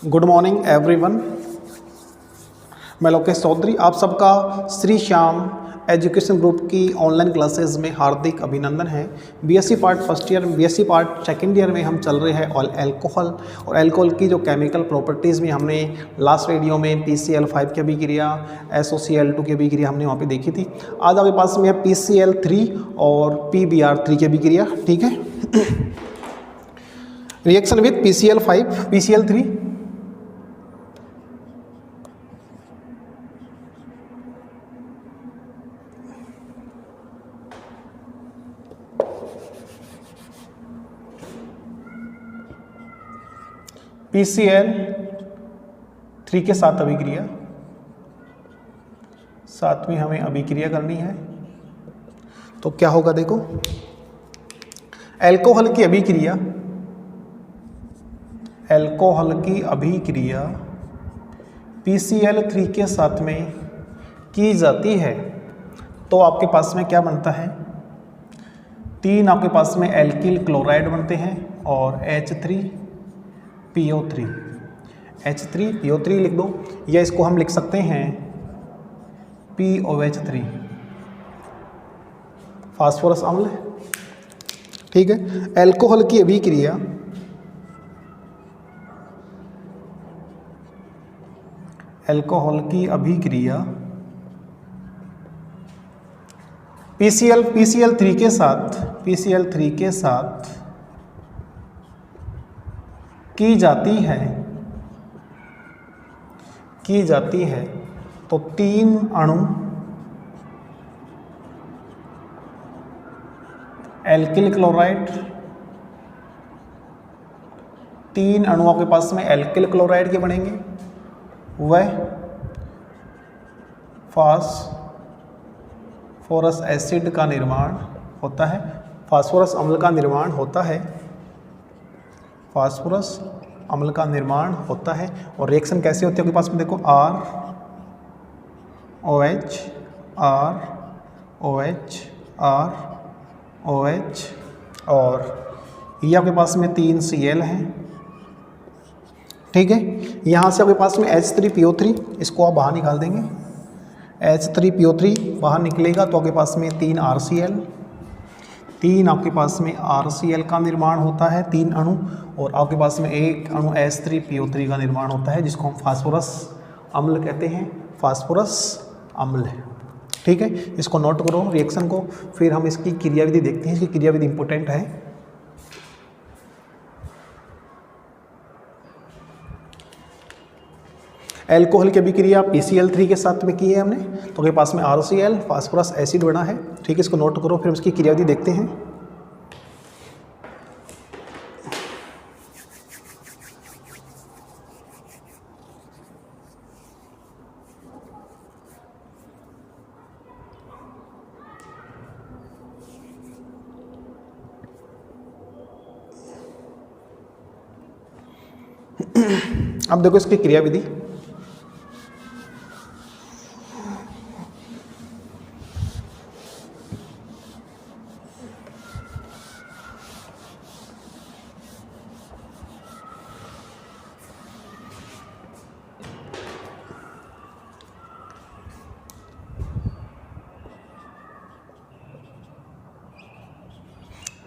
Good morning everyone. मैं लोकेश चौधरी आप सबका श्री श्याम एजुकेशन ग्रुप की ऑनलाइन क्लासेस में हार्दिक अभिनंदन है। BSc part first year, BSc part second year में हम चल रहे हैं अल्कोहल और अल्कोहल की जो केमिकल प्रॉपर्टीज़ में हमने लास्ट वीडियो में PCl5 की अभिक्रिया, SOCl2 की अभिक्रिया हमने वहाँ पे देखी थी। आज आपके पास में है PCl3 और PBr3 की अभिक्रिया। ठीक है, reaction with PCl5 PCl3 PCl3 के साथ अभिक्रिया, साथ में हमें अभिक्रिया करनी है। तो क्या होगा देखो, अल्कोहल की अभिक्रिया, अल्कोहल की अभिक्रिया PCl3 के साथ में की जाती है तो आपके पास में क्या बनता है, 3 आपके पास में एल्किल क्लोराइड बनते हैं और H3PO3 लिख दो, या इसको हम लिख सकते हैं POH3 फास्फोरस अम्ल। ठीक है, अल्कोहल की अभिक्रिया PCl3 के साथ की जाती है तो 3 अणु एल्किल क्लोराइड, 3 अणु आपके पास में एल्किल क्लोराइड के बनेंगे, वह फास्फोरस एसिड का निर्माण होता है, फास्फोरस अम्ल का निर्माण होता है, फास्फोरस अम्ल का निर्माण होता है। और रिएक्शन कैसे होती है आपके पास में देखो, ROH और ये आपके पास में 3 Cl हैं। ठीक है, यहाँ से आपके पास में H3PO3, इसको आप बाहर निकाल देंगे, H3PO3 बाहर निकलेगा तो आपके पास में 3 RCl, 3 आपके पास में RCl का निर्माण होता है, 3 अणु, और आपके पास में 1 अणु H3PO3 का निर्माण होता है जिसको हम फास्फोरस अम्ल कहते हैं, फास्फोरस अम्ल। ठीक है, इसको नोट करो रिएक्शन को, फिर हम इसकी क्रियाविधि देखते हैं। इसकी क्रियाविधि इंपॉर्टेंट है। अल्कोहल की अभिक्रिया PCl3 के साथ में की है हमने, तो आपके पास में RCl फास्फोरस एसिड बना है। ठीक है, इसको नोट करो, फिर उसकी क्रियाविधि देखते हैं। अब देखो इसकी क्रियाविधि,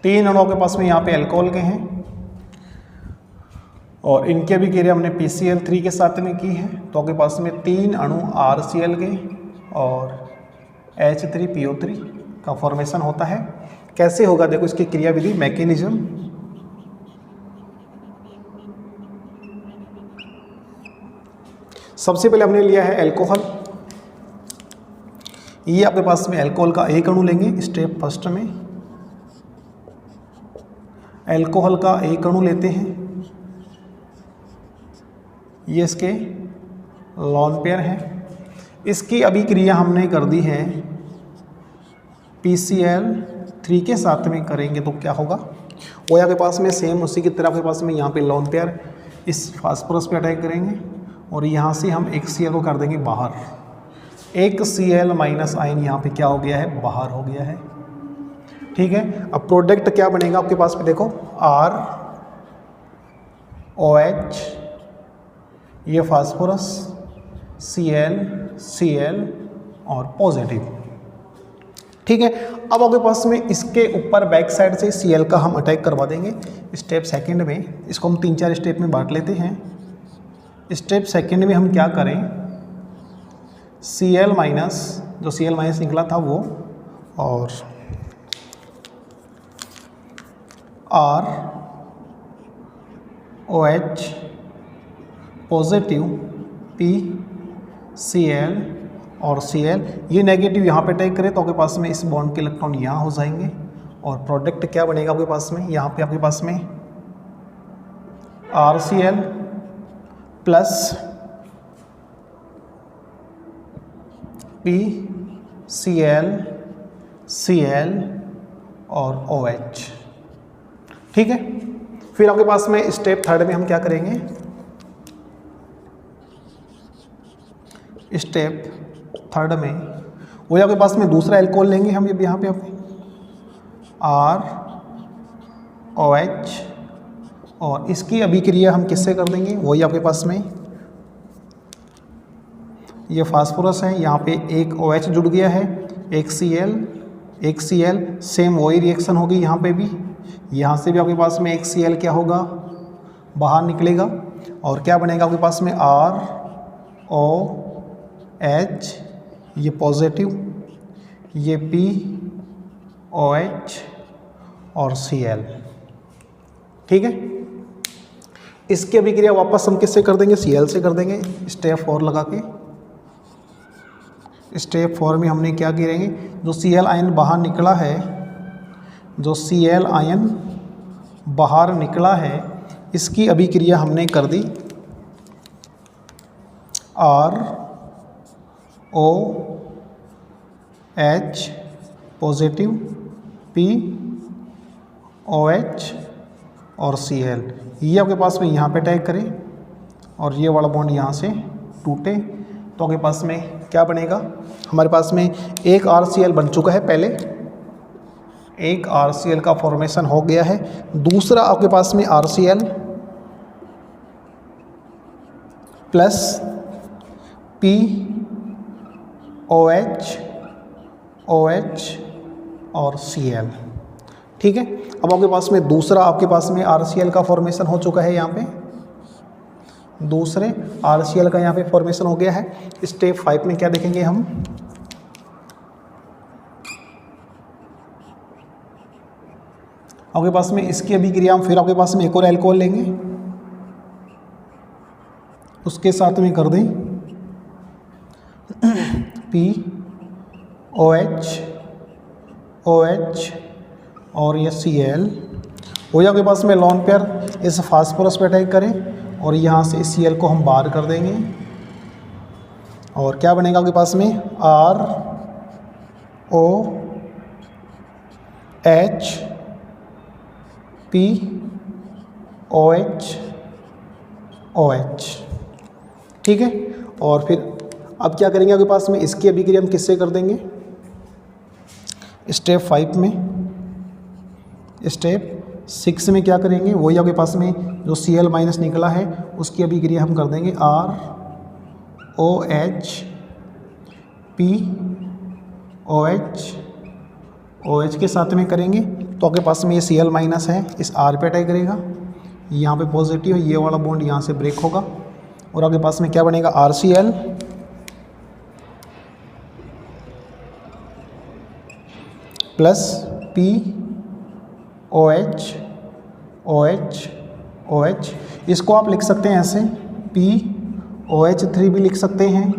तीन अणु के पास में यहाँ पे अल्कोहल के हैं और इनकी अभिक्रिया हमने PCl3 के साथ में की है, तो आपके पास में 3 अणु RCl के और H3PO3 का फॉर्मेशन होता है। कैसे होगा देखो इसकी क्रियाविधि, मैकेनिज्म। सबसे पहले हमने लिया है अल्कोहल, ये आपके पास में अल्कोहल का 1 अणु लेंगे। स्टेप फर्स्ट में अल्कोहल का 1 अणु लेते हैं, ये इसके लॉन पेयर है। इसकी अभिक्रिया हमने कर दी है PCl3 के साथ में करेंगे तो क्या होगा, वो आपके पास में सेम उसी की तरह आपके पास में यहाँ पे लॉन पेयर इस फास्फोरस पे अटैक करेंगे और यहाँ से हम एक Cl को कर देंगे बाहर, एक Cl माइनस आयन यहाँ पे क्या हो गया है, बाहर हो गया है। ठीक है, अब प्रोडक्ट क्या बनेगा आपके पास में देखो, ROH ये फास्फोरस Cl Cl और पॉजिटिव। ठीक है, अब आपके पास में इसके ऊपर बैक साइड से Cl का हम अटैक करवा देंगे स्टेप सेकंड में। इसको हम 3-4 स्टेप में बांट लेते हैं। स्टेप सेकंड में हम क्या करें, Cl माइनस, जो Cl माइनस निकला था वो, और R OH positive P Cl और Cl, ये नेगेटिव यहाँ पे अटैक करें तो आपके पास में इस बॉन्ड के इलेक्ट्रॉन यहाँ हो जाएंगे और प्रोडक्ट क्या बनेगा आपके पास में, यहाँ पे आपके पास में RCl प्लस PCl Cl और OH। ठीक है, फिर आपके पास में स्टेप थर्ड में हम क्या करेंगे, स्टेप थर्ड में वही आपके पास में दूसरा एल्कोहल लेंगे हम यहाँ पे ROH, और इसकी अभिक्रिया हम किससे कर देंगे, वही आपके पास में ये फास्फोरस है, यहाँ पे एक OH जुड़ गया है, एक Cl सेम वही रिएक्शन होगी यहाँ पे भी, यहाँ से भी आपके पास में एक Cl क्या होगा, बाहर निकलेगा और क्या बनेगा आपके पास में ROH, ये पॉजिटिव, ये POH और Cl। ठीक है, इसकी अभिक्रिया वापस हम किससे कर देंगे, Cl से कर देंगे स्टेप 4 लगा के। स्टेप 4 में हमने क्या करेंगे, जो Cl आयन बाहर निकला है, जो Cl आयन बाहर निकला है, इसकी अभिक्रिया हमने कर दी ROH पॉजिटिव POH और Cl, ये आपके पास में यहाँ पे अटैक करें और ये वाला बॉन्ड यहाँ से टूटे तो आपके पास में क्या बनेगा, हमारे पास में एक RCl बन चुका है, पहले एक RCl का फॉर्मेशन हो गया है, दूसरा आपके पास में RCl प्लस POH OH और Cl। ठीक है, अब आपके पास में दूसरा आपके पास में RCl का फॉर्मेशन हो चुका है, यहाँ पे दूसरे RCl का यहाँ पे फॉर्मेशन हो गया है। स्टेप 5 में क्या देखेंगे हम, आपके पास में इसकी अभिक्रिया हम फिर आपके पास में एक और एल्कोहल लेंगे, उसके साथ में कर दें POH OH और ये Cl, वो आपके पास में लॉन पेयर इस फास्फोरस पे अटैक करें और यहाँ से इस Cl को हम बाहर कर देंगे और क्या बनेगा आपके पास में ROH POH OH। ठीक है, और फिर अब क्या करेंगे आपके पास में, इसकी अभिक्रिया हम किससे कर देंगे, स्टेप 5 में। स्टेप 6 में क्या करेंगे, वही आपके पास में जो Cl माइनस निकला है उसकी अभिक्रिया हम कर देंगे ROH POH OH के साथ में करेंगे तो आपके पास में ये Cl माइनस है, इस R पे अटैक करेगा, यहाँ पे पॉजिटिव, ये वाला बॉन्ड यहाँ से ब्रेक होगा और आपके पास में क्या बनेगा RCl plus POH OH OH, इसको आप लिख सकते हैं ऐसे POH3 भी लिख सकते हैं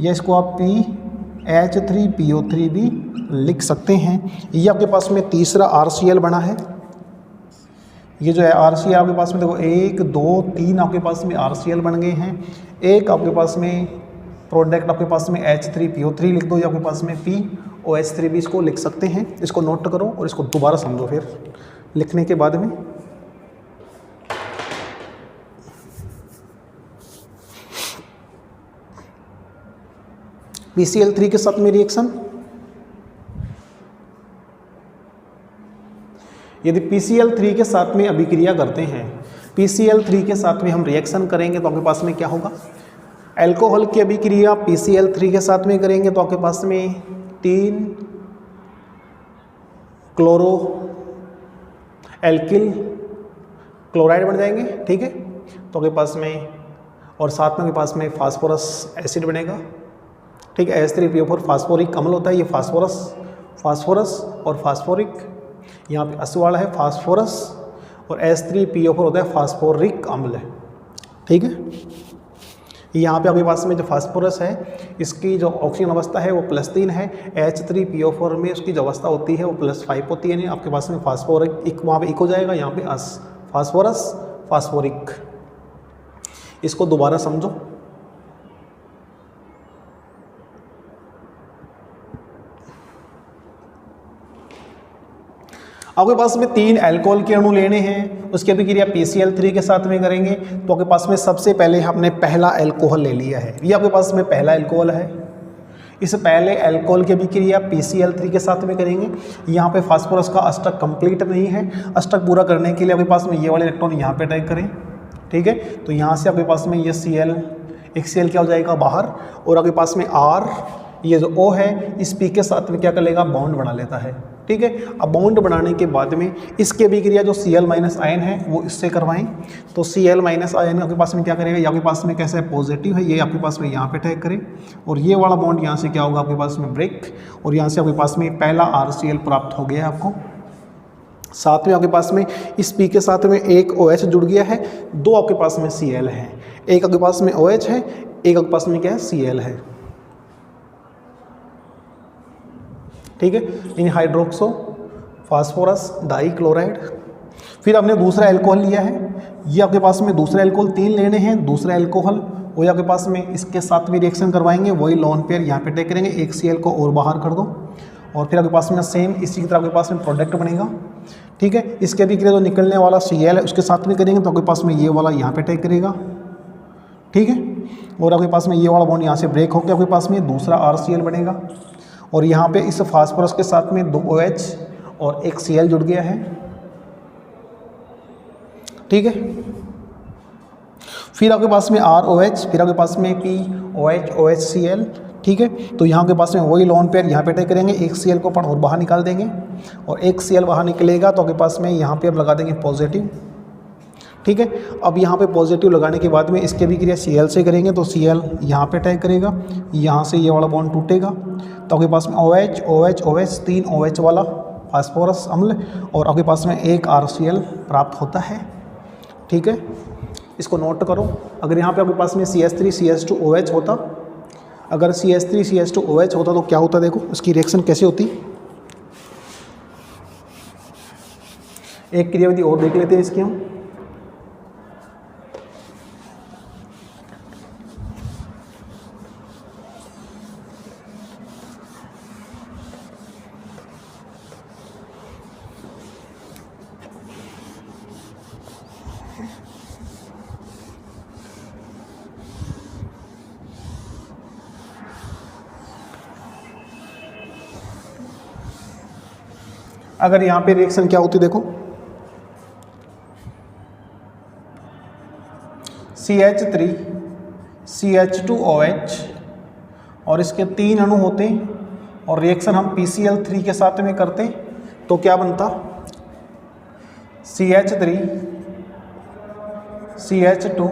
या इसको आप PH3PO3 भी लिख सकते हैं। ये आपके पास में तीसरा RCl बना है, ये जो है RCl आपके पास में देखो 1 2 3 आपके पास में RCl बन गए हैं। एक आपके पास में प्रोडक्ट आपके पास में H3PO3 लिख दो, या आपके पास में POH3 भी इसको लिख सकते हैं। इसको नोट करो और इसको दोबारा समझो फिर लिखने के बाद में। PCl3 के साथ में रिएक्शन, यदि PCl3 के साथ में अभिक्रिया करते हैं PCl3 के साथ में हम रिएक्शन करेंगे तो आपके पास में क्या होगा, अल्कोहल की अभिक्रिया PCl3 के साथ में करेंगे तो आपके पास में 3 क्लोरो एल्किल क्लोराइड बन जाएंगे, ठीक है। तो आपके पास में और साथ में आपके पास में फास्फोरस एसिड बनेगा, ठीक है। H3PO4 फास्फोरिक अम्ल होता है, ये फास्फोरस और फास्फोरिक, यहाँ पे अस वाला है फास्फोरस, और H3PO4 होता है फास्फोरिक अम्ल, ठीक है। यहाँ पे आपके पास में जो फास्फोरस है इसकी जो ऑक्सीजन अवस्था है वो +3 है, H3PO4 में उसकी जो अवस्था होती है वो +5 होती है, यानी आपके पास में फास्फोरिक वहाँ पे एक हो जाएगा, यहाँ पे अस फास्फोरस फास्फोरिक। इसको दोबारा समझो, आपके पास में 3 अल्कोहल के अणु लेने हैं, उसकी अभिक्रिया PCl3 के साथ में करेंगे तो आपके पास में सबसे पहले हमने पहला अल्कोहल ले लिया है, ये आपके पास में पहला अल्कोहल है। इस पहले अल्कोहल की अभिक्रिया PCl3 के साथ में करेंगे। यहाँ पे फास्फोरस का अष्टक कंप्लीट नहीं है, अष्टक पूरा करने के लिए आपके पास में ये वाले इलेक्ट्रॉन यहाँ पे अटैक करें, ठीक है। तो यहाँ से आपके पास में ये Cl, एक Cl क्या हो जाएगा बाहर, और आपके पास में R, ये जो O है इस P के साथ में क्या कर लेगा, बॉन्ड बना लेता है, ठीक है। अब बॉन्ड बनाने के बाद में इसकी अभिक्रिया जो Cl- आयन है वो इससे करवाएं, तो Cl- आयन आपके पास में क्या करेगा, ये आपके पास में कैसा है, पॉजिटिव है, ये आपके पास में यहाँ पे अटैक करे, और ये वाला बॉन्ड यहाँ से क्या होगा आपके पास में ब्रेक, और यहाँ से आपके पास में पहला RCl प्राप्त हो गया आपको। साथ में आपके पास में इस P के साथ में एक OH जुड़ गया है, 2 आपके पास में Cl है, एक आपके पास में OH है, एक आपके पास में क्या है, Cl है, ठीक है। इन हाइड्रोक्सो फास्फोरस डाई क्लोराइड। फिर आपने दूसरा अल्कोहल लिया है, ये आपके पास में दूसरा अल्कोहल 3 लेने हैं, दूसरा अल्कोहल वही आपके पास में इसके साथ भी रिएक्शन करवाएंगे, वही लोन पेयर यहाँ पे अटैक करेंगे, एक Cl को और बाहर कर दो, और फिर आपके पास में सेम इसी की तरह आपके पास में प्रोडक्ट बनेगा, ठीक है। इसके भी जो निकलने वाला Cl है उसके साथ में करेंगे तो आपके पास में ये वाला यहाँ पे अटैक करेगा, ठीक है। और आपके पास में ये वाला बॉन्ड यहाँ से ब्रेक होकर आपके पास में दूसरा RCl बनेगा, और यहाँ पे इस फास्फोरस के साथ में 2 OH और एक Cl जुड़ गया है, ठीक है। फिर आपके पास में ROH, फिर आपके पास में POH OH Cl, ठीक है। तो यहाँ के पास में वही लोन पेयर यहाँ पे अटैक करेंगे, एक Cl को अपन और बाहर निकाल देंगे, और एक Cl बाहर निकलेगा तो आपके पास में यहाँ पे अब लगा देंगे पॉजिटिव, ठीक है। अब यहाँ पे पॉजिटिव लगाने के बाद में इसके भी क्रिया Cl से करेंगे तो Cl यहाँ पे अटैक करेगा, यहाँ से ये वाला बॉन्ड टूटेगा तो आपके पास में OH OH OH 3 OH वाला फास्फोरस अम्ल, और आपके पास में एक RCl प्राप्त होता है, ठीक है। इसको नोट करो, अगर यहाँ पे आपके पास में CH3 CH2 OH होता, अगर CH3 CH2 OH होता तो क्या होता, देखो उसकी रिएक्शन कैसे होती। एक क्रियाविधि और देख लेते हैं इसकी हम। अगर यहाँ पे रिएक्शन क्या होती, देखो CH3 CH2OH और इसके 3 अणु होते और रिएक्शन हम PCl3 के साथ में करते तो क्या बनता, CH3 CH2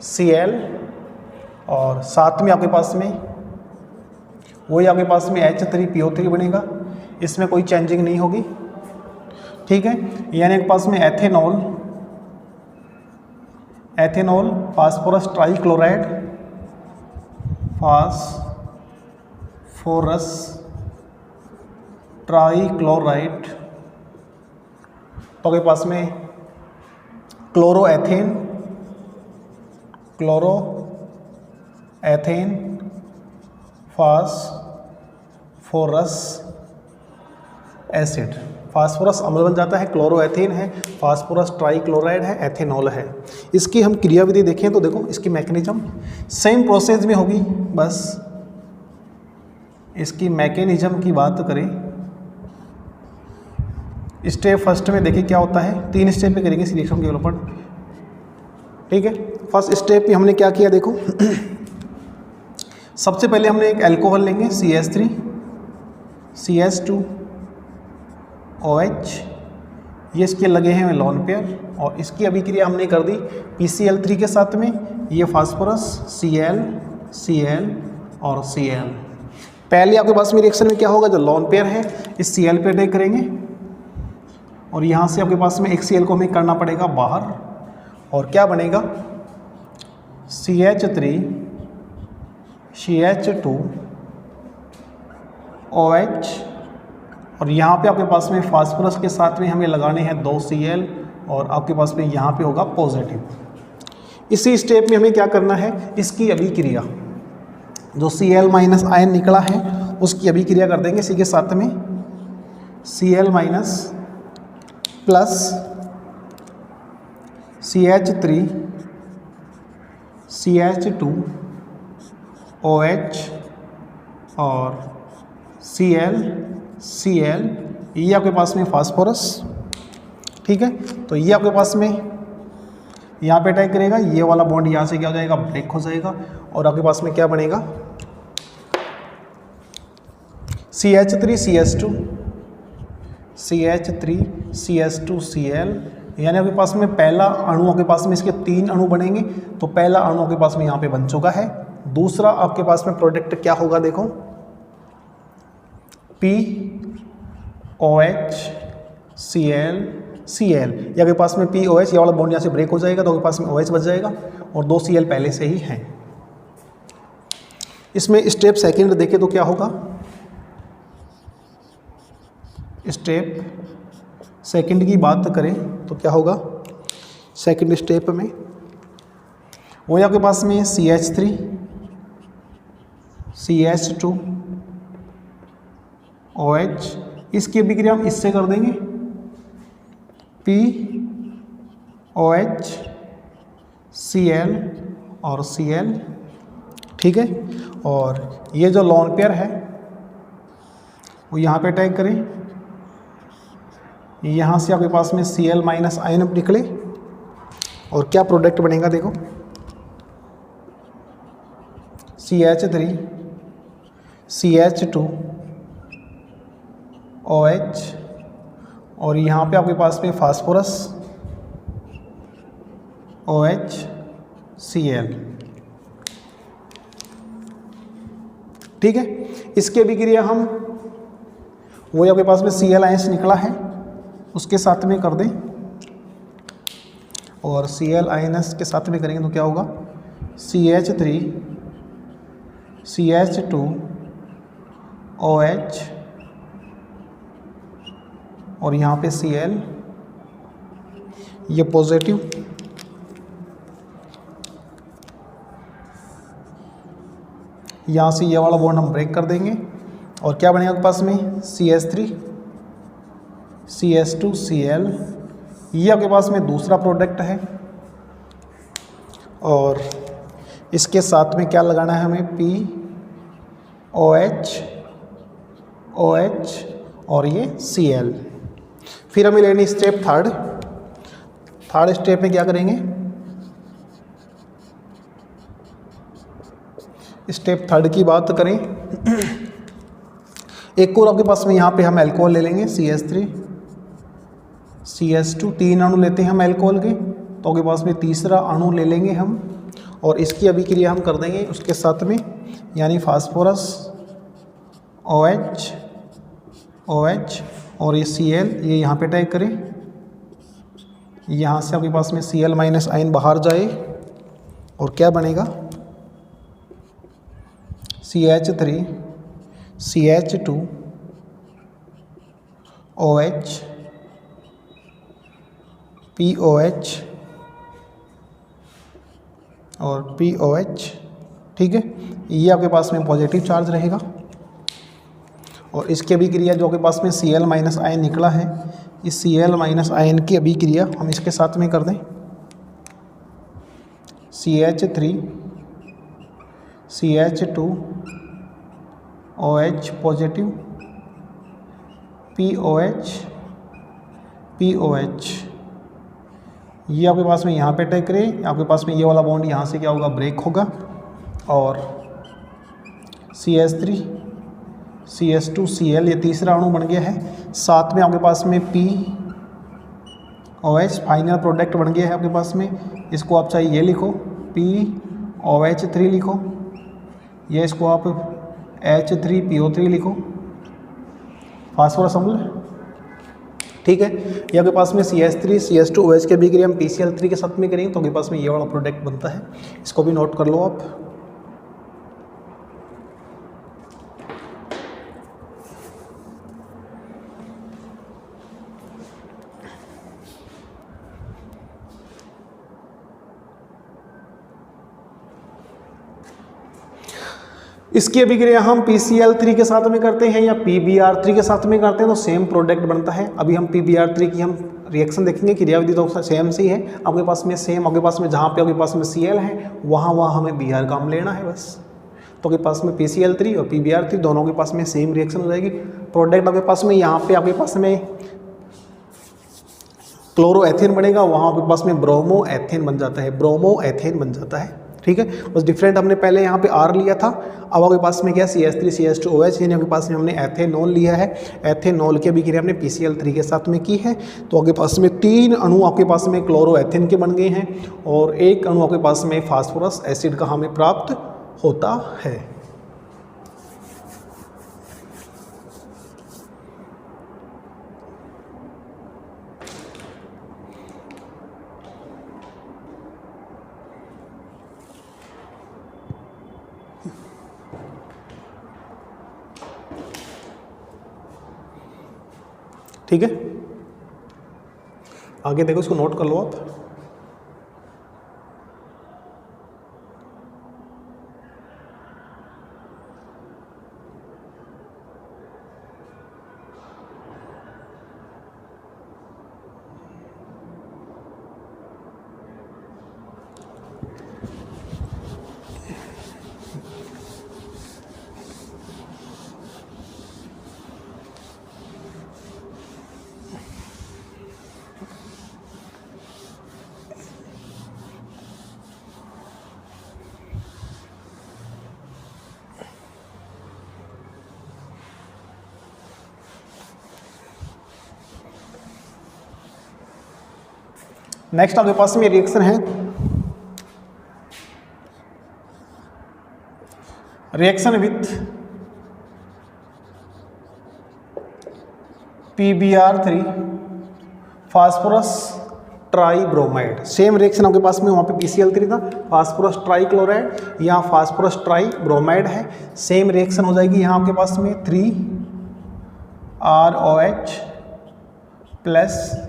Cl, और साथ में आपके पास में वही आपके पास में H3PO3 बनेगा, इसमें कोई चेंजिंग नहीं होगी, ठीक है। यानी आपके पास में ethanol phosphorus trichloride phosphorus trichloride, तो आपके पास में क्लोरोएथेन फास्फोरस एसिड, फास्फोरस अम्ल बन जाता है, क्लोरोएथेन है, फास्फोरस ट्राइक्लोराइड है, एथेनॉल है। इसकी हम क्रियाविधि देखें तो देखो इसकी मैकेनिज्म सेम प्रोसेस में होगी, बस इसकी मैकेनिज्म की बात करें, स्टेप फर्स्ट में देखिए क्या होता है, 3 स्टेप पे करेंगे सिलेक्शन डेवलपमेंट। ठीक है। फर्स्ट स्टेप में हमने क्या किया देखो सबसे पहले हमने एक अल्कोहल लेंगे CH3 CH2OH, ये इसके लगे हैं लोन पेयर, और इसकी अभिक्रिया हमने कर दी PCl3 के साथ में, ये फास्फोरस Cl और Cl। पहले आपके पास में रिएक्शन में क्या होगा, जो लोन पेयर है इस Cl पे अटैक करेंगे और यहाँ से आपके पास में एक Cl को हमें करना पड़ेगा बाहर, और क्या बनेगा CH3 CH2OH, और यहाँ पे आपके पास में फास्फोरस के साथ में हमें लगाने हैं 2 Cl, और आपके पास में यहाँ पे होगा पॉजिटिव। इसी स्टेप में हमें क्या करना है, इसकी अभिक्रिया जो Cl माइनस आयन निकला है उसकी अभिक्रिया कर देंगे इसी के साथ में, Cl minus plus CH3 CH2OH और Cl, ये आपके पास में फास्फोरस, ठीक है। तो ये आपके पास में यहाँ पे अटैक करेगा, ये वाला बॉन्ड यहाँ से क्या हो जाएगा, ब्रेक हो जाएगा, और आपके पास में क्या बनेगा CH3 CH2 Cl, यानी आपके पास में पहला अणु आपके पास में इसके 3 अणु बनेंगे, तो पहला अणु आपके पास में यहाँ पे बन चुका है। दूसरा आपके पास में प्रोडक्ट क्या होगा देखो, POH Cl, ये आपके पास में POH, ये वाला बॉन्ड यहाँ से ब्रेक हो जाएगा तो आपके पास में OH बच जाएगा, और 2 Cl पहले से ही हैं। इसमें स्टेप सेकंड देखें तो क्या होगा, स्टेप सेकंड की बात करें तो क्या होगा, सेकंड स्टेप में वो आपके पास में CH3 CH2OH, इसकी अभिक्रिया हम इससे कर देंगे POH Cl और Cl, ठीक है। और ये जो लोन पेयर है वो यहाँ पे अटैक करें, यहाँ से आपके पास में Cl माइनस आयन निकले, और क्या प्रोडक्ट बनेगा देखो, CH3 CH2OH, और यहाँ पे आपके पास में फास्फोरस OH Cl, ठीक है। इसके अभिक्रिया हम वो आपके पास में Cl आयंस निकला है उसके साथ में कर दें, और Cl आयंस के साथ में करेंगे तो क्या होगा, CH3 CH2OH, और यहाँ पे Cl, ये पॉजिटिव, यहाँ से ये वाला बॉन्ड हम ब्रेक कर देंगे, और क्या बनेगा आपके पास में CH3 CH2 Cl, ये आपके पास में दूसरा प्रोडक्ट है, और इसके साथ में क्या लगाना है हमें, POH OH और ये Cl। फिर हमें लेनी स्टेप थर्ड स्टेप में क्या करेंगे, स्टेप थर्ड की बात करें एक और आपके पास में यहाँ पे हम अल्कोहल ले लेंगे CH3 CH2, 3 अणु लेते हैं हम अल्कोहल के, तो आपके पास में तीसरा अणु ले लेंगे हम, और इसकी अभिक्रिया हम कर देंगे उसके साथ में, यानी फास्फोरस OH और ये Cl, ये यहाँ पे अटैक करें, यहाँ से आपके पास में Cl माइनस आयन बाहर जाए, और क्या बनेगा CH3 CH2OH POH और POH, ठीक है। ये आपके पास में पॉजिटिव चार्ज रहेगा, और इसकी अभिक्रिया जो आपके पास में Cl माइनस आयन निकला है, इस Cl माइनस आयन की अभिक्रिया हम इसके साथ में कर दें, CH3 CH2OH पॉजिटिव, POH ये आपके पास में यहाँ पे अटैक करे, आपके पास में ये वाला बॉन्ड यहाँ से क्या होगा, ब्रेक होगा, और CH3 CH2 Cl ये तीसरा अणु बन गया है। साथ में आपके पास में POH फाइनल प्रोडक्ट बन गया है आपके पास में। इसको आप चाहे ये लिखो POH3 लिखो, ये इसको आप H3PO3 लिखो, फास्फोरस अम्ल। ठीक है, ये आपके पास में CH3 CH2 OH के बिक्रिया हम PCl3 के साथ में करेंगे तो आपके पास में ये वाला प्रोडक्ट बनता है। इसको भी नोट कर लो आप। इसकी अभिक्रिया हम PCl3 के साथ में करते हैं या PBr3 के साथ में करते हैं तो सेम प्रोडक्ट बनता है। अभी हम PBr3 की हम रिएक्शन देखेंगे, क्रियाविधि तो सेम सी है आपके पास में, सेम आपके पास में जहाँ पे आपके पास में Cl है वहाँ हमें Br का हम लेना है बस। तो आपके पास में PCl3 और PBr3 दोनों के पास में सेम रिएक्शन हो जाएगी। प्रोडक्ट आपके पास में यहाँ पे आपके पास में क्लोरोएथेन बनेगा, वहाँ आपके पास में ब्रोमोएथेन बन जाता है, ब्रोमोएथेन बन जाता है। ठीक है, बस डिफरेंट हमने पहले यहाँ पे R लिया था, अब आपके पास में क्या CH3 CH2 OH, यानी आपके पास में हमने एथेनॉल लिया है। एथेनॉल की अभिक्रिया हमने PCl3 के साथ में की है। तो आपके पास में 3 अणु आपके पास में क्लोरोएथेन के बन गए हैं और 1 अणु आपके पास में फास्फोरस एसिड का हमें प्राप्त होता है। ठीक है, आगे देखो, इसको नोट कर लो आप। नेक्स्ट आपके पास में रिएक्शन है, reaction with PBr3 phosphorus tribromide. Same reaction आपके पास में वहाँ पे PCl3 था, फास्फोरस ट्राईक्लोराइड, यहाँ फास्फोरस ट्राईब्रोमाइड है। सेम रिएक्शन हो जाएगी यहाँ आपके पास में 3ROH प्लस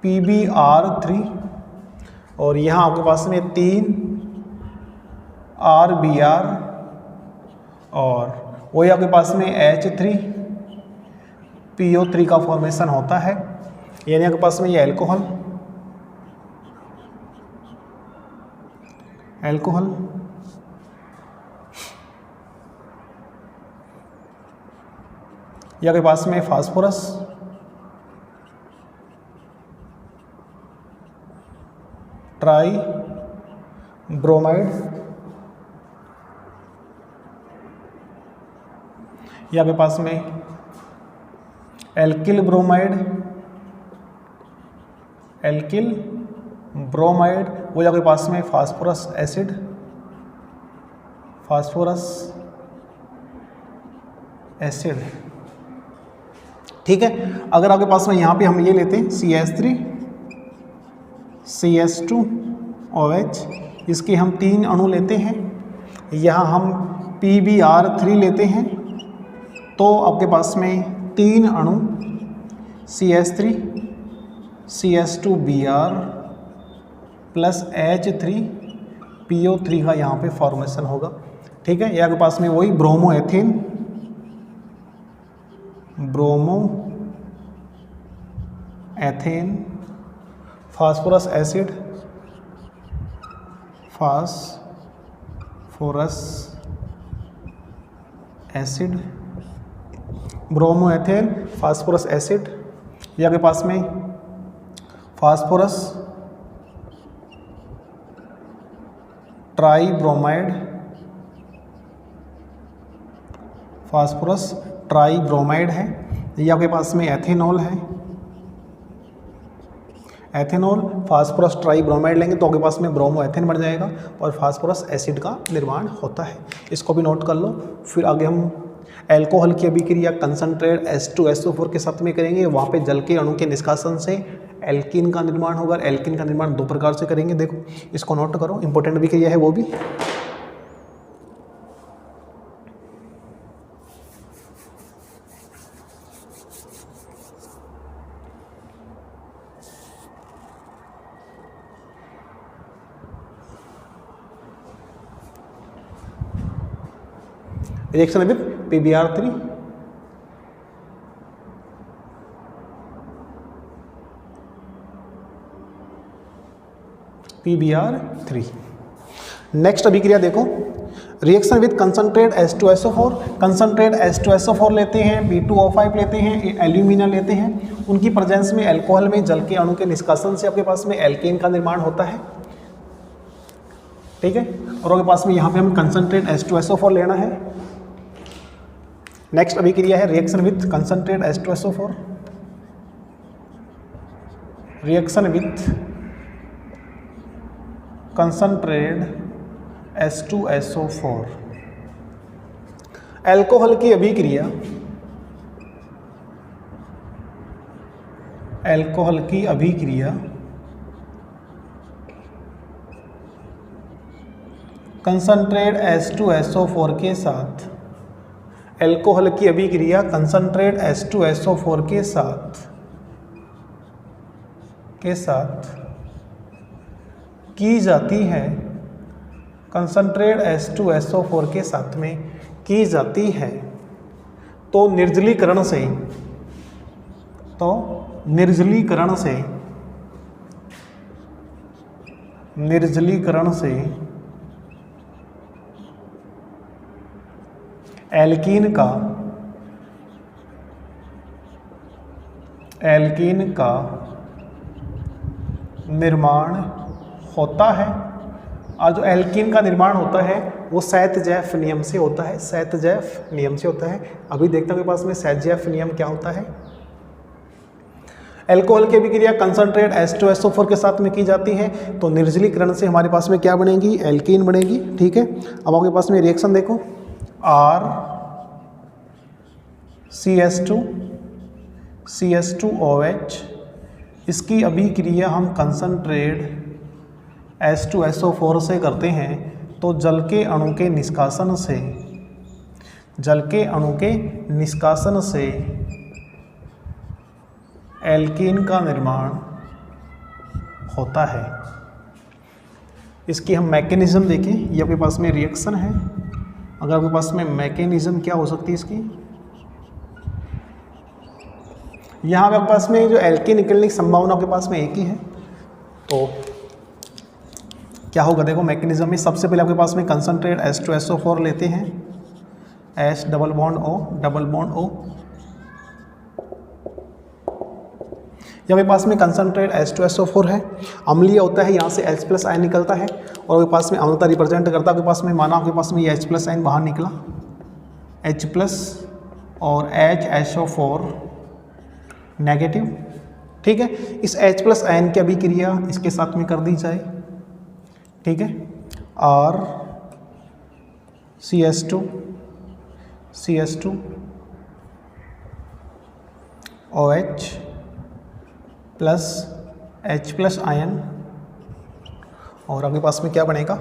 PBr3 और यहाँ आपके पास में 3RBr और वही आपके पास में H3PO3 का फॉर्मेशन होता है। यानी आपके पास में ये एल्कोहल ये आपके पास में फास्फोरस ट्राई ब्रोमाइड, ये आपके पास में एल्किल ब्रोमाइड, वो आपके पास में फास्फोरस एसिड। ठीक है, अगर आपके पास में यहाँ पे हम ये लेते हैं CH3 CH2 OH, इसके हम 3 अणु लेते हैं, यहाँ हम PBr3 लेते हैं तो आपके पास में 3 अणु CH3 CH2Br प्लस H3PO3 का यहाँ पे फॉर्मेशन होगा। ठीक है, ये आपके पास में वही ब्रोमोएथेन फास्फोरस एसिड ब्रोमोएथेन फास्फोरस एसिड, ये आपके पास में फास्फोरस ट्राईब्रोमाइड, फास्फोरस ट्राईब्रोमाइड है। ये आपके पास में एथेनॉल है, एथेनॉल फास्फोरस ट्राईब्रोमाइड लेंगे तो आपके पास में ब्रोमो एथेन बन जाएगा और फास्फोरस एसिड का निर्माण होता है। इसको भी नोट कर लो। फिर आगे हम एल्कोहल की अभिक्रिया कंसंट्रेट H2SO4 के साथ में करेंगे। वहाँ पे जल के अणु के निष्कासन से एल्कीन का निर्माण होगा। एल्कीन का निर्माण दो प्रकार से करेंगे, देखो इसको नोट करो, इंपॉर्टेंट अभिक्रिया है वो भी। Reaction with PBr3, PBr3। Next अभिक्रिया देखो, reaction with concentrate H2SO4। Concentrate H2SO4 लेते हैं, B2O5 लेते हैं, एल्यूमिना लेते हैं। उनकी प्रेजेंस में अल्कोहल में जल के अणु के निष्कासन से आपके पास में एल्केन का निर्माण होता है, ठीक है। और आपके पास में यहाँ पे हम कंसंट्रेट H2SO4 लेना है। नेक्स्ट अभिक्रिया है reaction with concentrate H2SO4, reaction with concentrate H2SO4। Alcohol की अभिक्रिया, अल्कोहल की अभिक्रिया कंसंट्रेट H2SO4 के साथ, अल्कोहल की अभिक्रिया कंसंट्रेट H2SO4 के साथ की जाती है, कंसंट्रेट H2SO4 के साथ में की जाती है। तो निर्जलीकरण से, निर्जलीकरण से एल्कीन का निर्माण होता है। और जो एल्कीन का निर्माण होता है वो सैतजेफ नियम से होता है, सैतजेफ नियम से होता है। अभी देखते हैं के पास में सैतजेफ नियम क्या होता है। अल्कोहल की अभिक्रिया कंसंट्रेट H2SO4 के साथ में की जाती है, तो निर्जलीकरण से हमारे पास में क्या बनेगी, एल्कीन बनेगी, ठीक है। अब आपके पास में रिएक्शन देखो, RCH2OH, इसकी अभिक्रिया हम कंसंट्रेट H2SO4 से करते हैं, तो जल के अणु के निष्कासन से एल्कीन का निर्माण होता है। इसकी हम मैकेनिज्म देखें, ये आपके पास में रिएक्शन है। अगर आपके पास में मैकेनिज्म क्या हो सकती है इसकी, यहाँ पे आपके पास में जो एल्कीन निकलने की संभावना आपके पास में एक ही है, तो क्या होगा देखो मैकेनिज्म में। सबसे पहले आपके पास में कंसंट्रेट H2SO4 लेते हैं, H डबल बॉन्ड O, जब आपके पास में कंसंट्रेट H2SO4 है, अम्लीय होता है, यहाँ से H+ आयन निकलता है और आपके पास में अम्लता रिप्रेजेंट करता है। आपके पास में माना आपके पास में ये H+ आयन बाहर निकला, H+ और HSO4 नेगेटिव, ठीक है। इस H+ आयन की अभिक्रिया इसके साथ में कर दी जाए, ठीक है। RCH2OH प्लस H+ आयन, और आपके पास में क्या बनेगा,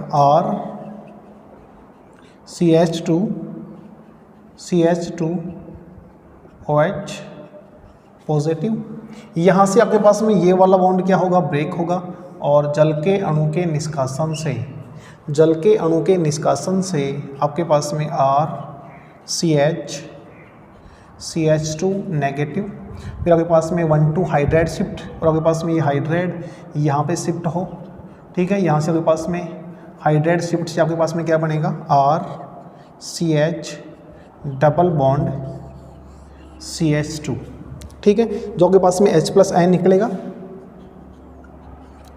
RCH2OH पॉजिटिव। यहाँ से आपके पास में ये वाला बॉन्ड क्या होगा, ब्रेक होगा, और जल के अणु के निष्कासन से आपके पास में RCH2 नेगेटिव, फिर आपके पास में 1,2 हाइड्राइड शिफ्ट, और आपके पास में ये हाइड्राइड यहाँ पे शिफ्ट हो, ठीक है। यहाँ से आपके पास में हाइड्राइड शिफ्ट से आपके पास में क्या बनेगा, RCH डबल बॉन्ड CH2, ठीक है। जो आपके पास में H+ आयन निकलेगा,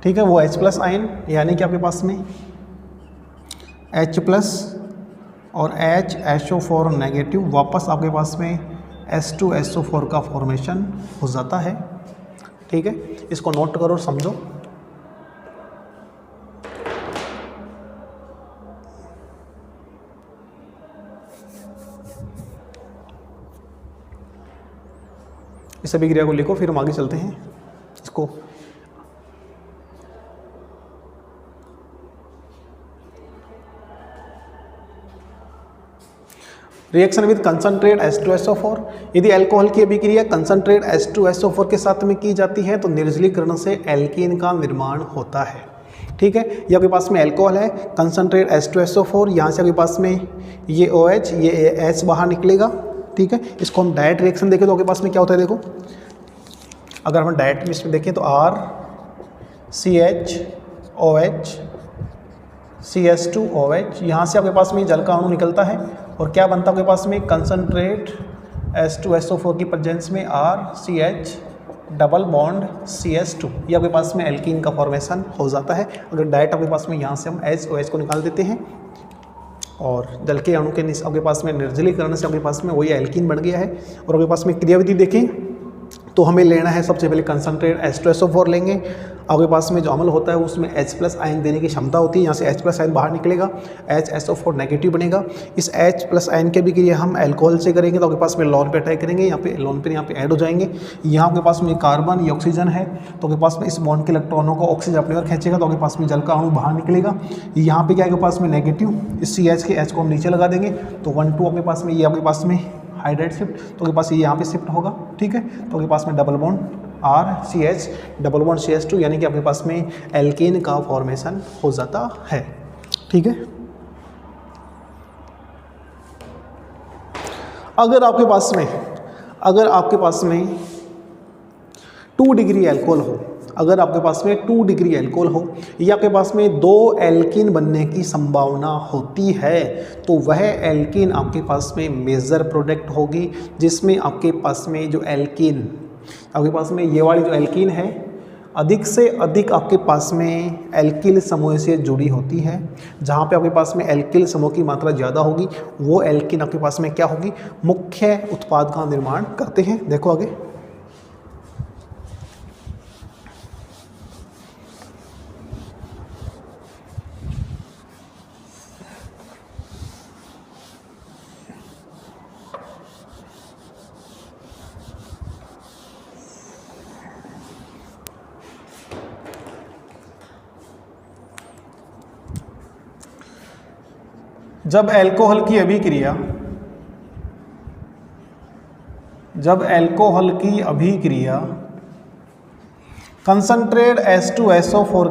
ठीक है, वो H+ आयन यानी कि आपके पास में H प्लस और HSO4 नेगेटिव, वापस आपके पास में H2SO4 का फॉर्मेशन हो जाता है। ठीक है, इसको नोट करो और समझो। इस सभी क्रिया को लिखो, फिर हम आगे चलते हैं। इसको रिएक्शन विद कंसंट्रेट H2SO4, यदि अल्कोहल की अभिक्रिया कंसंट्रेट H2SO4 के साथ में की जाती है तो निर्जलीकरण से एल्कीन का निर्माण होता है। ठीक है, ये आपके पास में अल्कोहल है, कंसंट्रेट H2SO4, यहाँ से आपके पास में ये OH, ये H बाहर निकलेगा। ठीक है, इसको हम डायरेक्ट रिएक्शन देखें तो आपके पास में क्या होता है, देखो अगर हम डायरेक्ट इसमें देखें तो RCHOH CS2OH, यहाँ से आपके पास में जल का अणु निकलता है और क्या बनता है आपके पास में, कंसंट्रेट H2SO4 की प्रेजेंस में RCH डबल बॉन्ड CS2, ये आपके पास में एल्कीन का फॉर्मेशन हो जाता है। अगर डायरेक्ट आपके पास में यहाँ से हम HOH को निकाल देते हैं और जल के अणु के आपके पास में निर्जलीकरण से आपके पास में वही एल्कीन बन गया है। और आपके पास में क्रियाविधि देखें तो हमें लेना है, सबसे पहले कंसंट्रेट H2SO4 लेंगे। आपके पास में जो अम्ल होता है उसमें H प्लस आयन देने की क्षमता होती है, यहाँ से H प्लस आयन बाहर निकलेगा, HSO4 नेगेटिव बनेगा। इस H प्लस आयन के भी क्रिया हम अल्कोहल से करेंगे तो आपके पास में लॉन पे अटैक करेंगे, यहाँ पे लॉन पे यहाँ पे ऐड हो जाएंगे। यहाँ आपके पास में कार्बन, ये ऑक्सीजन है तो आपके पास में इस बॉन्ड के इलेक्ट्रॉनों को ऑक्सीजन अपनी ओर खींचेगा तो आपके पास में जल का अणु बाहर निकलेगा। यहाँ पे क्या है, आपके पास में नेगेटिव, इस CH के H को हम नीचे लगा देंगे तो 1 2 आपके पास में, ये आपके पास में हाइड्राइड शिफ्ट तो आपके पास ये यहाँ पे शिफ्ट होगा। ठीक है, तो आपके पास में double bond RCH double bond CS2, यानी कि आपके पास में एल्केन का फॉर्मेशन हो जाता है। ठीक है, अगर आपके पास में 2 डिग्री अल्कोहल हो, अगर आपके पास में 2 डिग्री अल्कोहल हो या आपके पास में 2 एल्कीन बनने की संभावना होती है तो वह एल्कीन आपके पास में मेजर प्रोडक्ट होगी, जिसमें आपके पास में जो एल्कीन आपके पास में ये वाली जो एल्कीन है अधिक से अधिक आपके पास में एल्किल समूह से जुड़ी होती है। जहाँ पे आपके पास में एल्किल समूह की मात्रा ज़्यादा होगी वो एल्कीन आपके पास में क्या होगी, मुख्य उत्पाद का निर्माण करते हैं। देखो आगे, जब अल्कोहल की अभिक्रिया कंसंट्रेट H2SO4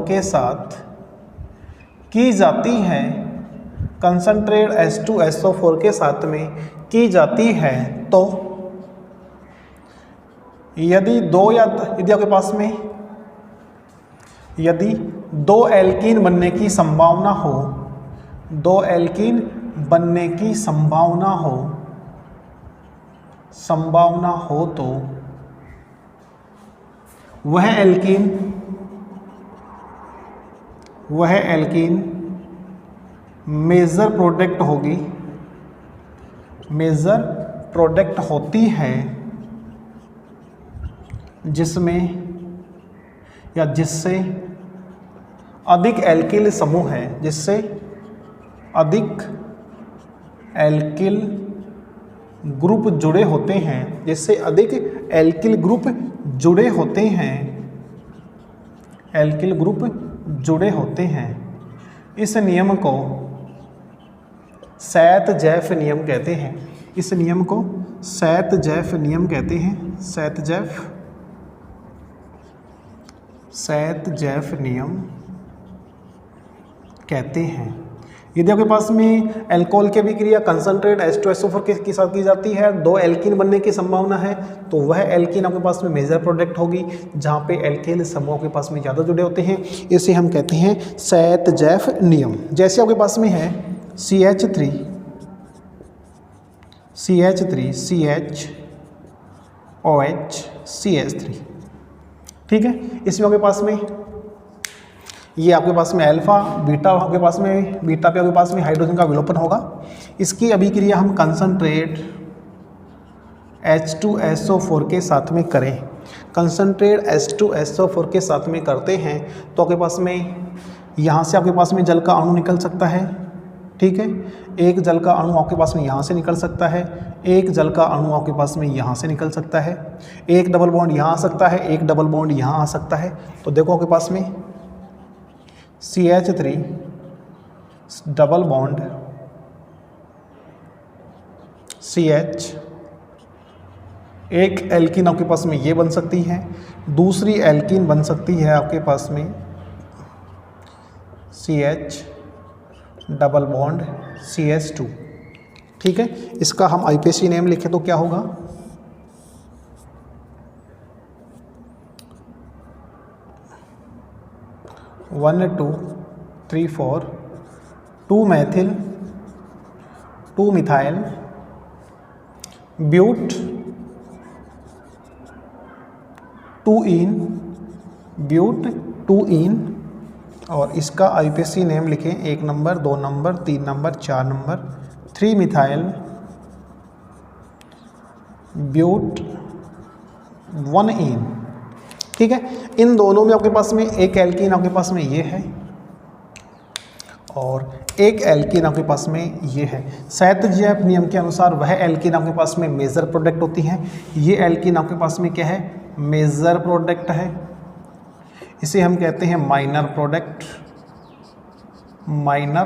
के साथ की जाती है, कंसंट्रेट H2SO4 के साथ में की जाती है तो यदि आपके पास में यदि 2 एल्कीन बनने की संभावना हो, 2 एल्कीन बनने की संभावना हो तो वह एल्कीन मेजर प्रोडक्ट होती है, जिससे अधिक एल्किल समूह है, जिससे अधिक एल्किल ग्रुप जुड़े होते हैं, जिससे अधिक एल्किल ग्रुप जुड़े होते हैं, एल्किल ग्रुप जुड़े होते हैं। इस नियम को सैत-जैफ नियम कहते हैं। इस नियम को सैत-जैफ नियम कहते हैं। सैत-जैफ नियम कहते हैं। यदि आपके पास में अल्कोहल की अभिक्रिया कंसंट्रेट H2SO4 के साथ की जाती है, 2 एल्कीन बनने की संभावना है तो वह एल्कीन आपके पास में मेजर प्रोडक्ट होगी, जहाँ पे एल्केन समूह के पास में ज़्यादा जुड़े होते हैं। इसे हम कहते हैं सैत-जैफ नियम। जैसे आपके पास में है CH3 CHOH CH3, ठीक है। इसमें आपके पास में ये आपके पास में अल्फा, बीटा आपके पास में, बीटा पे आपके पास में हाइड्रोजन का विलोपन होगा। इसकी अभिक्रिया हम कंसंट्रेट H2SO4 के साथ में करें, कंसंट्रेट H2SO4 के साथ में करते हैं तो आपके पास में यहाँ से आपके पास में जल का अणु निकल सकता है, ठीक है। एक जल का अणु आपके पास में यहाँ से निकल सकता है, एक जल का अणु आपके पास में यहाँ से निकल सकता है, एक डबल बॉन्ड यहाँ आ सकता है, एक डबल बॉन्ड यहाँ आ सकता है। तो देखो आपके पास में CH3 डबल बॉन्ड CH, एक एल्कीन आपके पास में ये बन सकती है, दूसरी एल्कीन बन सकती है आपके पास में CH डबल बॉन्ड CH2, ठीक है। इसका हम IPC नेम लिखें तो क्या होगा, one two three four 2 methyl 2 methyl but 2 ene but 2 ene, और इसका IPC नेम लिखें 1 number 2 number 3 number 4 number 3 methyl but 1 ene, ठीक है। इन दोनों में आपके पास में एक एल्कीन आपके पास में ये है और एक एल्कीन आपके पास में ये है। सहतजेफ नियम के अनुसार वह एल्कीन आपके पास में मेजर प्रोडक्ट होती है, ये एल्कीन आपके पास में क्या है, मेजर प्रोडक्ट है। इसे हम कहते हैं माइनर प्रोडक्ट, माइनर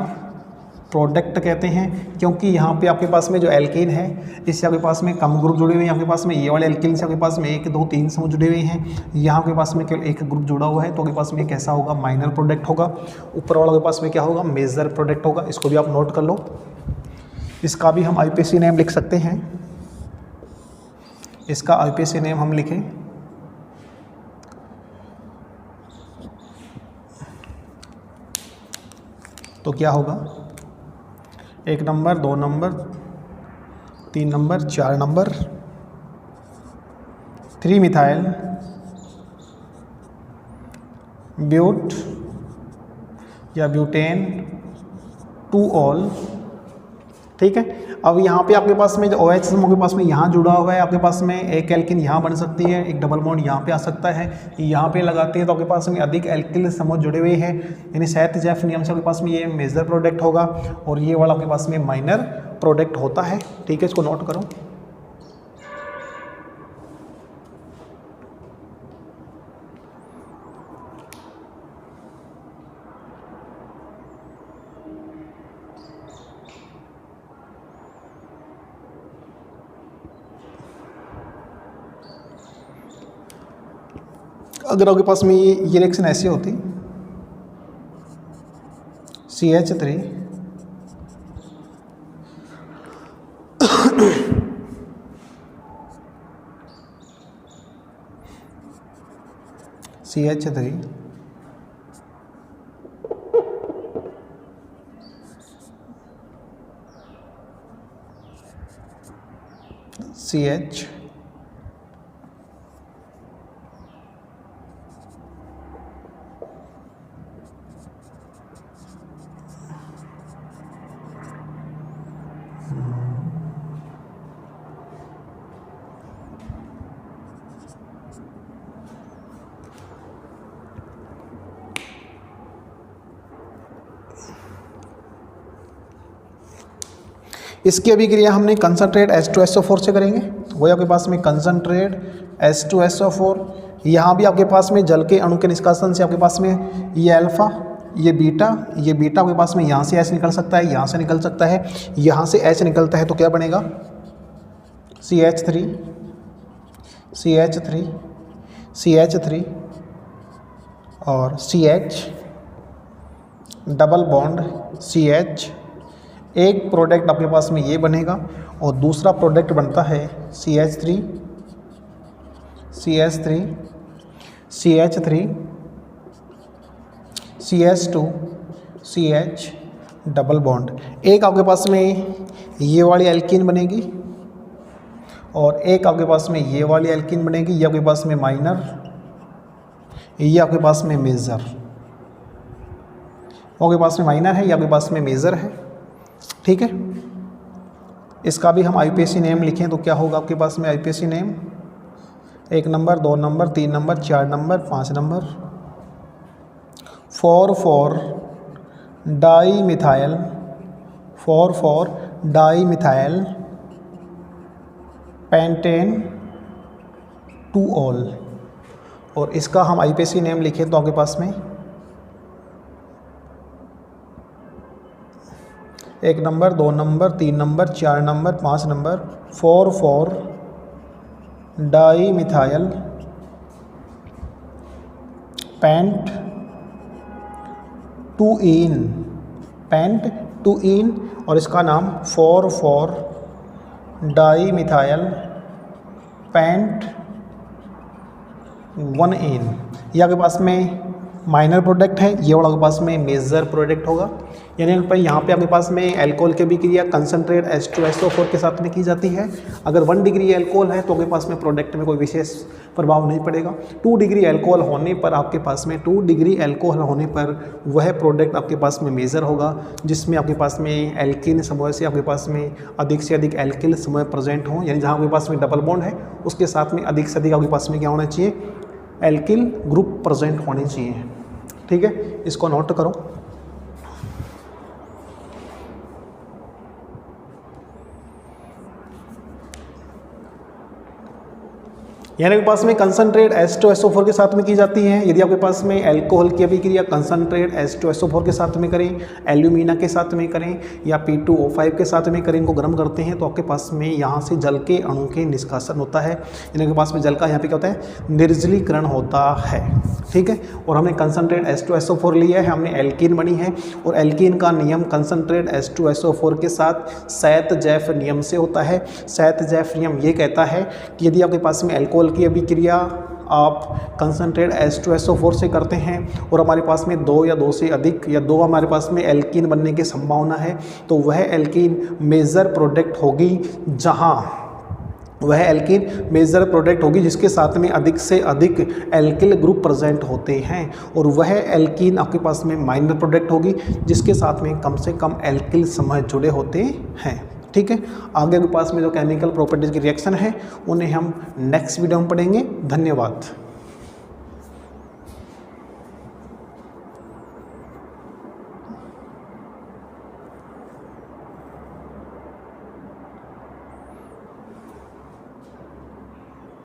प्रोडक्ट कहते हैं, क्योंकि यहाँ पे आपके पास में जो एल्कीन है इससे आपके पास में कम ग्रुप जुड़े हुए हैं। आपके पास में ये वाले एल्कीन से आपके पास में 1 2 3 समूह जुड़े हुए हैं, यहाँ के पास में केवल एक ग्रुप जुड़ा हुआ है, तो आपके पास में कैसा होगा, माइनर प्रोडक्ट होगा। ऊपर वाला के पास में क्या होगा, मेजर प्रोडक्ट होगा। इसको भी आप नोट कर लो, इसका भी हम IPC नेम लिख सकते हैं। इसका IPC नेम हम लिखें तो क्या होगा, 1 number 2 number 3 number 4 number 3 methyl but या ब्यूटेन 2 ऑल, ठीक है। अब यहाँ पे आपके पास में जो OH समूह के पास में यहाँ जुड़ा हुआ है, आपके पास में एक एल्किन यहाँ बन सकती है, एक डबल बॉन्ड यहाँ पे आ सकता है, यहाँ पे लगाते हैं तो आपके पास में अधिक एल्किल समूह जुड़े हुए हैं, यानी सहतजेफ नियम से आपके पास में ये मेजर प्रोडक्ट होगा और ये वाला आपके पास में माइनर प्रोडक्ट होता है, ठीक है। इसको नोट करो। अगर आपके पास में ये रिएक्शन ऐसी होती, CH3 CH3 CH इसकी अभिक्रिया हमने कंसंट्रेट H2SO4 से करेंगे, वही आपके पास में कंसंट्रेट H2SO4, यहाँ भी आपके पास में जल के अणु के निष्कासन से आपके पास में ये अल्फा, ये बीटा आपके पास में यहाँ से H निकल सकता है, यहाँ से निकल सकता है, यहाँ से H निकलता है तो क्या बनेगा, CH3 और CH डबल बॉन्ड CH, एक प्रोडक्ट आपके पास में ये बनेगा और दूसरा प्रोडक्ट बनता है CH3 CH2 CH double bond. एक आपके पास में ये वाली एल्कीन बनेगी और एक आपके पास में ये वाली एल्कीन बनेगी, ये आपके पास में माइनर, ये आपके पास में मेजर, आपके पास में माइनर है, ये आपके पास में मेजर है। ठीक है, इसका भी हम आईपीएसी नेम लिखें तो क्या होगा आपके पास में IUPAC name, 1 number, 2 number, 3 number, 4 number, 5 number. 4 dimethyl, 4 dimethyl pentane 2 all. और इसका हम आईपीएसी नेम लिखें तो आपके पास में 1 number, 2 number, 3 number, 4 number, 5 number. 4 dimethyl pent 2 ene और इसका नाम 4 डाईमिथाइल पेंट 1 इन। ये आपके पास में माइनर प्रोडक्ट है, ये वाला आपके पास में मेजर प्रोडक्ट होगा। यानी यहाँ पे आपके पास में एल्कोहल की भी क्रिया कंसनट्रेट H2SO4 के साथ में की जाती है। अगर 1 डिग्री एल्कोहल है तो आपके पास में प्रोडक्ट में कोई विशेष प्रभाव नहीं पड़ेगा। 2 डिग्री एल्कोहल होने पर आपके पास में 2 डिग्री एल्कोहल होने पर वह प्रोडक्ट आपके पास में मेजर होगा, जिसमें आपके पास में एल्कीन समूह से आपके पास में अधिक से अधिक एल्किल समूह प्रेजेंट हों। यानी जहाँ आपके पास में डबल बॉन्ड है उसके साथ में अधिक से अधिक आपके पास में क्या होना चाहिए, एल्किल ग्रुप प्रेजेंट होने चाहिए। ठीक है, इसको नोट करो। यानी आपके पास में कंसनट्रेट H2SO4 के साथ में की जाती है। यदि आपके पास में एल्कोहल की अभिक्रिया कंसनट्रेट H2SO4 के साथ में करें, एल्यूमिना के साथ में करें या P2O5 के साथ में करें, इनको गर्म करते हैं तो आपके पास में यहाँ से जल के अणु के निष्कासन होता है। यानी आपके पास में जल का यहाँ पे क्या होता है, निर्जलीकरण होता है। ठीक है, और हमने कंसनट्रेट H2SO4 लिया है, हमने एल्कीन बनी है और एल्कीन का नियम कंसनट्रेट H2SO4 के साथ सैत-जैफ नियम से होता है। सैत-जैफ नियम ये कहता है कि यदि आपके पास में एल्कोहल की अभिक्रिया आप कंसनट्रेट H2SO4 से करते हैं और हमारे पास में 2 या 2 से अधिक या 2 हमारे पास में एल्कीन बनने की संभावना है, तो वह एल्कीन मेजर प्रोडक्ट होगी, वह एल्कीन मेजर प्रोडक्ट होगी जिसके साथ में अधिक से अधिक एल्किल ग्रुप प्रेजेंट होते हैं। और वह एल्कीन आपके पास में माइनर प्रोडक्ट होगी जिसके साथ में कम से कम एल्किल समूह जुड़े होते हैं। ठीक है, आगे के पास में जो केमिकल प्रॉपर्टीज़ की रिएक्शन है उन्हें हम नेक्स्ट वीडियो में पढ़ेंगे। धन्यवाद।